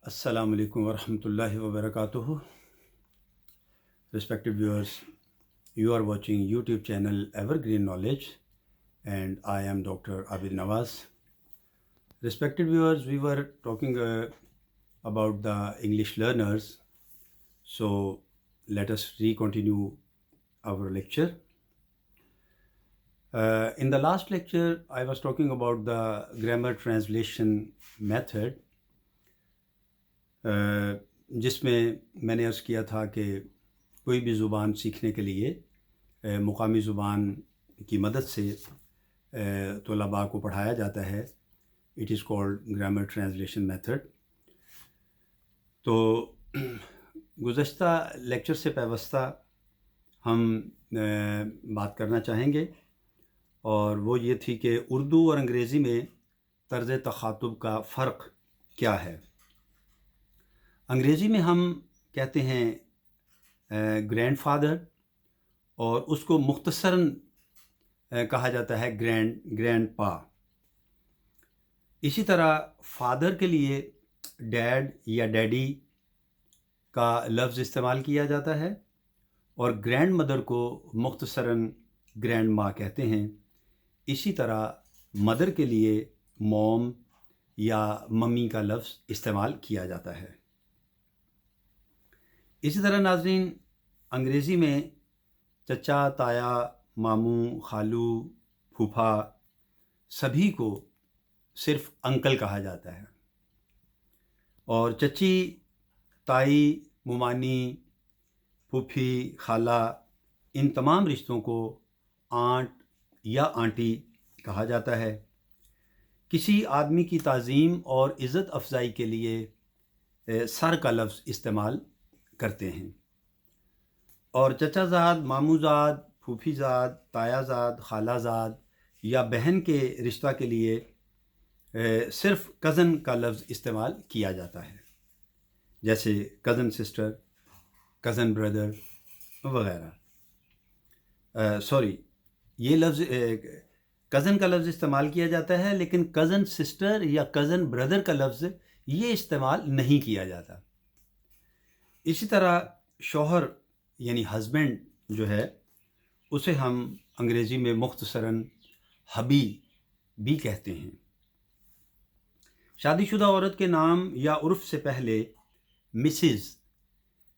Assalamu alaikum wa rahmatullahi wa barakatuh. Respected viewers, you are watching YouTube channel Evergreen Knowledge and I am Dr. Abid Nawaz. Respected viewers, we were talking about the English learners. So let us re-continue our lecture. In the last lecture, I was talking about the grammar translation method. جس میں نے عرض کیا تھا کہ کوئی بھی زبان سیکھنے کے لیے مقامی زبان کی مدد سے طلباء کو پڑھایا جاتا ہے. It is called grammar translation method. تو گزشتہ لیکچر سے پیوستہ ہم بات کرنا چاہیں گے اور وہ یہ تھی کہ اردو اور انگریزی میں طرز تخاطب کا فرق کیا ہے. انگریزی میں ہم کہتے ہیں گرینڈ فادر اور اس کو مختصراً کہا جاتا ہے گرینڈ پا. اسی طرح فادر کے لیے ڈیڈ یا ڈیڈی کا لفظ استعمال کیا جاتا ہے اور گرینڈ مدر کو مختصراً گرینڈ ماں کہتے ہیں. اسی طرح مدر کے لیے موم یا ممی کا لفظ استعمال کیا جاتا ہے. اسی طرح ناظرین انگریزی میں چچا، تایا، ماموں، خالو، پھوپھا سبھی کو صرف انکل کہا جاتا ہے اور چچی، تائی، ممانی، پھوپھی، خالہ ان تمام رشتوں کو آنٹ یا آنٹی کہا جاتا ہے. کسی آدمی کی تعظیم اور عزت افزائی کے لیے سر کا لفظ استعمال کرتے ہیں اور چچا زاد، ماموں زاد، پھوپھی زاد، تایا زاد، خالہ زاد یا بہن کے رشتہ کے لیے صرف کزن کا لفظ استعمال کیا جاتا ہے، جیسے کزن سسٹر، کزن بردر وغیرہ. یہ لفظ کزن کا لفظ استعمال کیا جاتا ہے لیکن کزن سسٹر یا کزن بردر کا لفظ یہ استعمال نہیں کیا جاتا. اسی طرح شوہر یعنی ہسبینڈ جو ہے اسے ہم انگریزی میں مختصراً ہبی بھی کہتے ہیں. شادی شدہ عورت کے نام یا عرف سے پہلے مسز،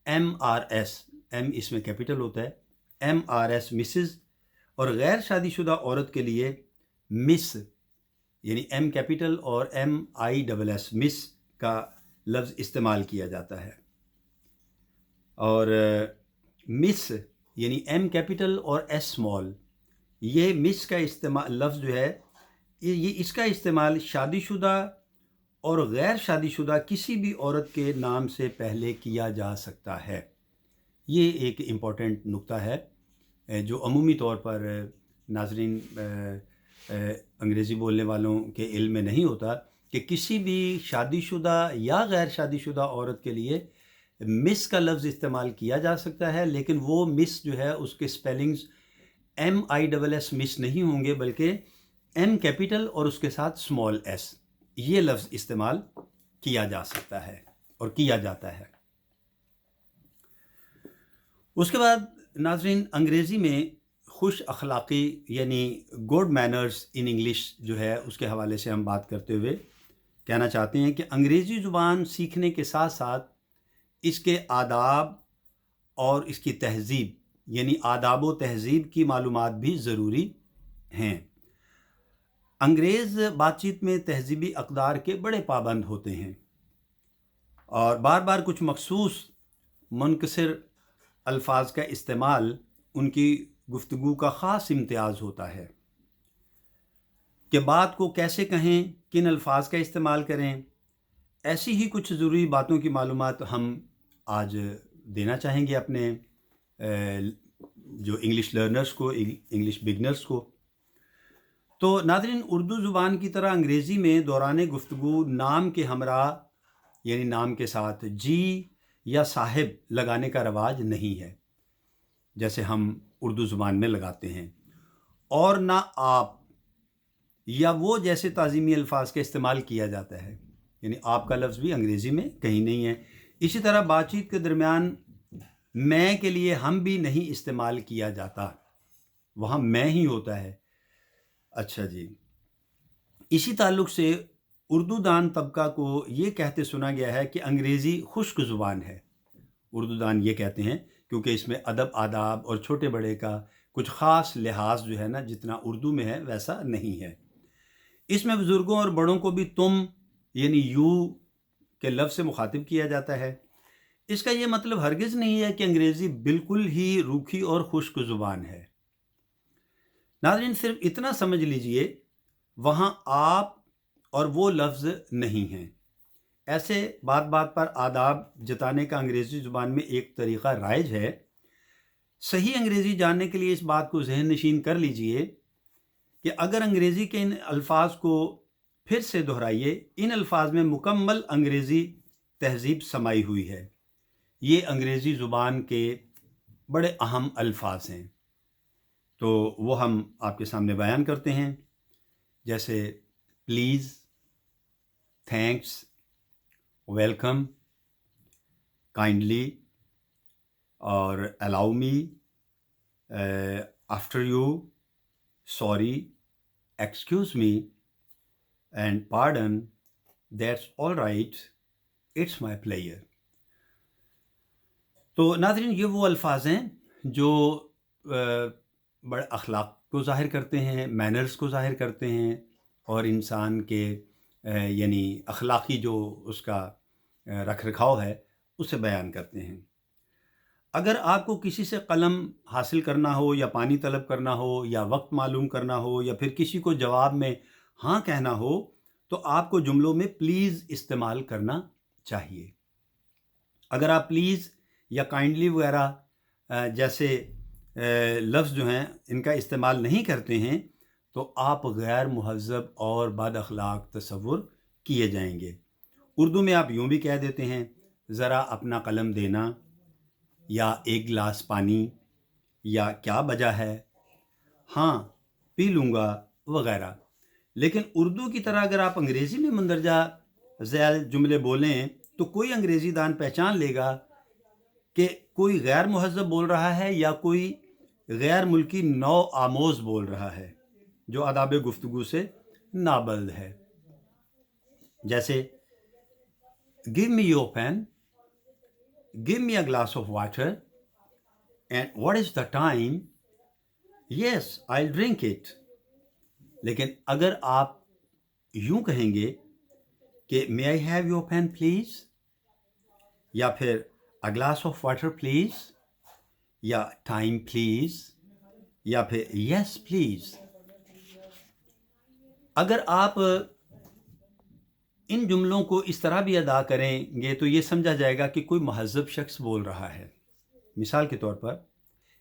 MRS، ایم اس میں کیپٹل ہوتا ہے، MRS مسز، اور غیر شادی شدہ عورت کے لیے مس یعنی M کیپٹل اور MISS مس کا لفظ استعمال کیا جاتا ہے. اور مس یعنی M کیپٹل اور S اسمال، یہ مس کا استعمال لفظ جو ہے یہ اس کا استعمال شادی شدہ اور غیر شادی شدہ کسی بھی عورت کے نام سے پہلے کیا جا سکتا ہے. یہ ایک امپورٹنٹ نقطہ ہے جو عمومی طور پر ناظرین انگریزی بولنے والوں کے علم میں نہیں ہوتا کہ کسی بھی شادی شدہ یا غیر شادی شدہ عورت کے لیے مس کا لفظ استعمال کیا جا سکتا ہے، لیکن وہ مس جو ہے اس کے سپیلنگز MISS مس نہیں ہوں گے بلکہ M کیپٹل اور اس کے ساتھ اسمال s یہ لفظ استعمال کیا جا سکتا ہے اور کیا جاتا ہے. اس کے بعد ناظرین انگریزی میں خوش اخلاقی یعنی گڈ مینرز ان انگلش جو ہے اس کے حوالے سے ہم بات کرتے ہوئے کہنا چاہتے ہیں کہ انگریزی زبان سیکھنے کے ساتھ ساتھ اس کے آداب اور اس کی تہذیب یعنی آداب و تہذیب کی معلومات بھی ضروری ہیں. انگریز بات چیت میں تہذیبی اقدار کے بڑے پابند ہوتے ہیں اور بار بار کچھ مخصوص منکسر الفاظ کا استعمال ان کی گفتگو کا خاص امتیاز ہوتا ہے کہ بات کو کیسے کہیں، کن الفاظ کا استعمال کریں. ایسی ہی کچھ ضروری باتوں کی معلومات ہم آج دینا چاہیں گے اپنے جو انگلش لرنرز کو، انگلش بگنرز کو. تو ناظرین اردو زبان کی طرح انگریزی میں دوران گفتگو نام کے ہمراہ یعنی نام کے ساتھ جی یا صاحب لگانے کا رواج نہیں ہے جیسے ہم اردو زبان میں لگاتے ہیں، اور نہ آپ یا وہ جیسے تعظیمی الفاظ کا استعمال کیا جاتا ہے. یعنی آپ کا لفظ بھی انگریزی میں کہیں نہیں ہے. اسی طرح بات چیت کے درمیان میں کے لیے ہم بھی نہیں استعمال کیا جاتا، وہاں میں ہی ہوتا ہے. اچھا جی، اسی تعلق سے اردو دان طبقہ کو یہ کہتے سنا گیا ہے کہ انگریزی خشک زبان ہے. اردو دان یہ کہتے ہیں کیونکہ اس میں ادب آداب اور چھوٹے بڑے کا کچھ خاص لحاظ جو ہے نا جتنا اردو میں ہے ویسا نہیں ہے. اس میں بزرگوں اور بڑوں کو بھی تم یعنی یو کے لفظ سے مخاطب کیا جاتا ہے. اس کا یہ مطلب ہرگز نہیں ہے کہ انگریزی بالکل ہی روکھی اور خشک زبان ہے. ناظرین صرف اتنا سمجھ لیجئے وہاں آپ اور وہ لفظ نہیں ہیں. ایسے بات بات پر آداب جتانے کا انگریزی زبان میں ایک طریقہ رائج ہے. صحیح انگریزی جاننے کے لیے اس بات کو ذہن نشین کر لیجئے کہ اگر انگریزی کے ان الفاظ کو پھر سے دہرائیے، ان الفاظ میں مکمل انگریزی تہذیب سمائی ہوئی ہے. یہ انگریزی زبان کے بڑے اہم الفاظ ہیں، تو وہ ہم آپ کے سامنے بیان کرتے ہیں، جیسے پلیز، تھینکس، ویلکم، کائنڈلی اور allow me, after you, sorry, excuse me and pardon, that's all right, it's my pleasure. تو ناظرین یہ وہ الفاظ ہیں جو بڑے اخلاق کو ظاہر کرتے ہیں، مینرز کو ظاہر کرتے ہیں، اور انسان کے یعنی اخلاقی جو اس کا رکھ رکھاؤ ہے اسے بیان کرتے ہیں. اگر آپ کو کسی سے قلم حاصل کرنا ہو یا پانی طلب کرنا ہو یا وقت معلوم کرنا ہو یا پھر کسی کو جواب میں ہاں کہنا ہو تو آپ کو جملوں میں پلیز استعمال کرنا چاہیے. اگر آپ پلیز یا کائنڈلی وغیرہ جیسے لفظ جو ہیں ان کا استعمال نہیں کرتے ہیں تو آپ غیر مہذب اور بد اخلاق تصور کیے جائیں گے. اردو میں آپ یوں بھی کہہ دیتے ہیں ذرا اپنا قلم دینا، یا ایک گلاس پانی، یا کیا وجہ ہے، ہاں پی لوں گا وغیرہ. لیکن اردو کی طرح اگر آپ انگریزی میں مندرجہ ذیل جملے بولیں تو کوئی انگریزی دان پہچان لے گا کہ کوئی غیر مہذب بول رہا ہے یا کوئی غیر ملکی نو آموز بول رہا ہے جو آداب گفتگو سے نابلد ہے. جیسے give me your pen, give me a glass of water, and what is the time? Yes, I'll drink it. لیکن اگر آپ یوں کہیں گے کہ may I have your pen please، یا پھر a glass of water please، یا time please، یا پھر yes please، اگر آپ ان جملوں کو اس طرح بھی ادا کریں گے تو یہ سمجھا جائے گا کہ کوئی مہذب شخص بول رہا ہے. مثال کے طور پر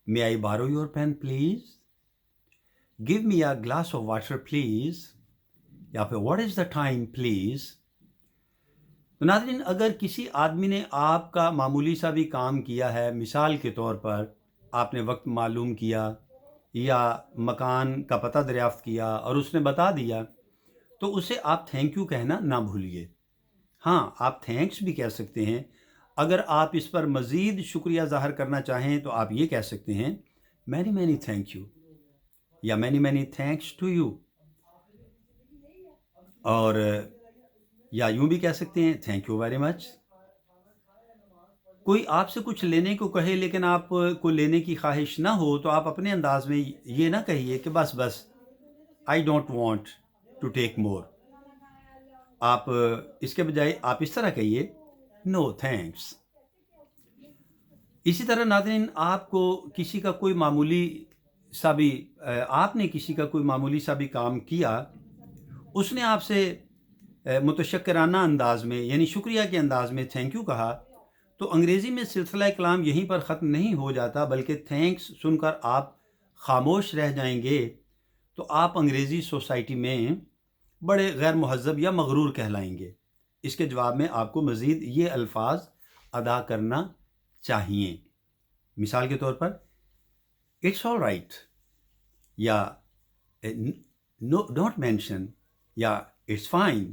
may I borrow your pen please، give me a glass of water please، یا پھر what is the time please. تو ناظرین اگر کسی آدمی نے آپ کا معمولی سا بھی کام کیا ہے، مثال کے طور پر آپ نے وقت معلوم کیا یا مکان کا پتہ دریافت کیا اور اس نے بتا دیا، تو اسے آپ تھینک یو کہنا نہ بھولیے. ہاں آپ تھینکس بھی کہہ سکتے ہیں. اگر آپ اس پر مزید شکریہ ظاہر کرنا چاہیں تو آپ یہ کہہ سکتے ہیں مینی مینی تھینک یو، یا many many thanks to you, اور یا یوں بھی کہہ سکتے ہیں تھینک یو ویری مچ. کوئی آپ سے کچھ لینے کو کہے لیکن آپ کو لینے کی خواہش نہ ہو تو آپ اپنے انداز میں یہ نہ کہیے کہ بس I don't want to take more. آپ اس کے بجائے آپ اس طرح کہیے نو تھینکس. اسی طرح ناظرین آپ کو کسی کا کوئی معمولی سا بھی آپ نے کسی کا کوئی معمولی سا بھی کام کیا، اس نے آپ سے متشکرانہ انداز میں یعنی شکریہ کے انداز میں تھینک یو کہا، تو انگریزی میں سلسلہ کلام یہیں پر ختم نہیں ہو جاتا بلکہ تھینکس سن کر آپ خاموش رہ جائیں گے تو آپ انگریزی سوسائٹی میں بڑے غیر مہذب یا مغرور کہلائیں گے. اس کے جواب میں آپ کو مزید یہ الفاظ ادا کرنا چاہیے. مثال کے طور پر اٹس آل رائٹ، یا ڈونٹ مینشن، یا اٹس فائن،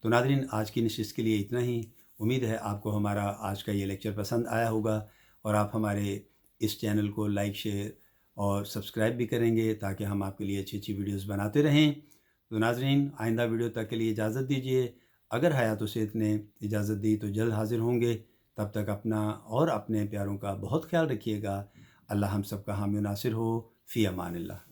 تو ناظرین آج کی نشست کے لیے اتنا ہی. امید ہے آپ کو ہمارا آج کا یہ لیکچر پسند آیا ہوگا اور آپ ہمارے اس چینل کو لائک شیئر اور سبسکرائب بھی کریں گے تاکہ ہم آپ کے لیے اچھی اچھی ویڈیوز بناتے رہیں. تو ناظرین آئندہ ویڈیو تک کے لیے اجازت دیجیے. اگر حیات و صحت نے اجازت دی تو جلد حاضر ہوں گے. تب تک اپنا اور اپنے پیاروں کا بہت خیال رکھیے گا. اللہ ہم سب کا حامی و ناصر ہو. فی امان اللہ.